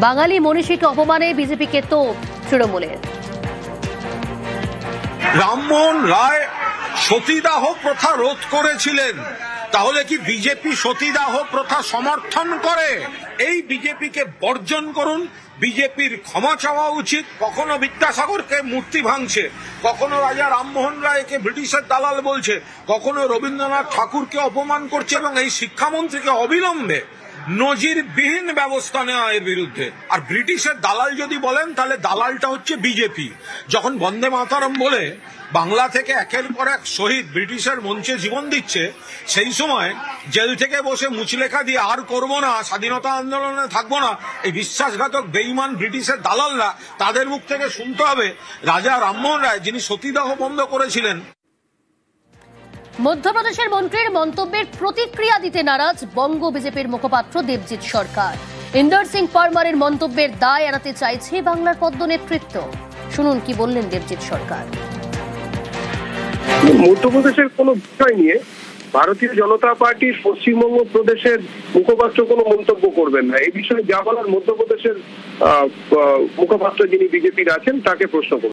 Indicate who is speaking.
Speaker 1: বাঙালি মনীষীকে অপমানে বিজেপিকে তোপ তৃণমূলের।
Speaker 2: রামমোহন রায় সতীদাহ প্রথা রোধ করেছিলেন, তাহলে কি বিজেপি সতীদাহ প্রথা সমর্থন করে? এই বিজেপিকে বর্জন করুন, বিজেপির ক্ষমা চাওয়া উচিত। কখনো বিদ্যাসাগরকে মূর্তি ভাঙছে, কখনো রাজা রামমোহন রায়কে ব্রিটিশের দালাল বলছে, কখনো রবীন্দ্রনাথ ঠাকুরকে অপমান করছে, এবং এই শিক্ষামন্ত্রীকে অবিলম্বে নজিরবিহীন ব্যবস্থা নেওয়া এর বিরুদ্ধে। আর ব্রিটিশের দালাল যদি বলেন, তাহলে দালালটা হচ্ছে বিজেপি। যখন বন্দে মাতরম বলে বাংলা থেকে একের পর এক শহীদ ব্রিটিশের মঞ্চে জীবন দিচ্ছে, সেই সময় জেল থেকে বসে মুচলেখা দিয়ে আর করব না, স্বাধীনতা আন্দোলনে থাকবো না, এই বিশ্বাসঘাতক বেঈমান ব্রিটিশের দালালরা, তাদের মুখ থেকে শুনতে হবে রাজা রামমোহন রায় যিনি সতীদাহ বন্ধ করেছিলেন।
Speaker 1: মধ্যপ্রদেশের মন্ত্রীর মন্তব্যের প্রতিক্রিয়া দিতে নারাজ বঙ্গ বিজেপির মুখপাত্র দেবজিৎ সরকার। ইন্দর সিং পরমারের মন্তব্যের দায় এড়াতে চাইছে বাংলার পদ্ম নেতৃত্ব। শুনুন কি বললেন দেবজিৎ সরকার।
Speaker 3: মধ্যপ্রদেশের কোনো বিষয় নিয়ে ভারতীয় জনতা পার্টির পশ্চিমবঙ্গ প্রদেশের মুখপাত্র কোনো মন্তব্য করবেন না। এই বিষয়ে যা বলার মধ্যপ্রদেশের মুখপাত্র যিনি বিজেপির আছেন তাকে প্রশ্ন করবেন।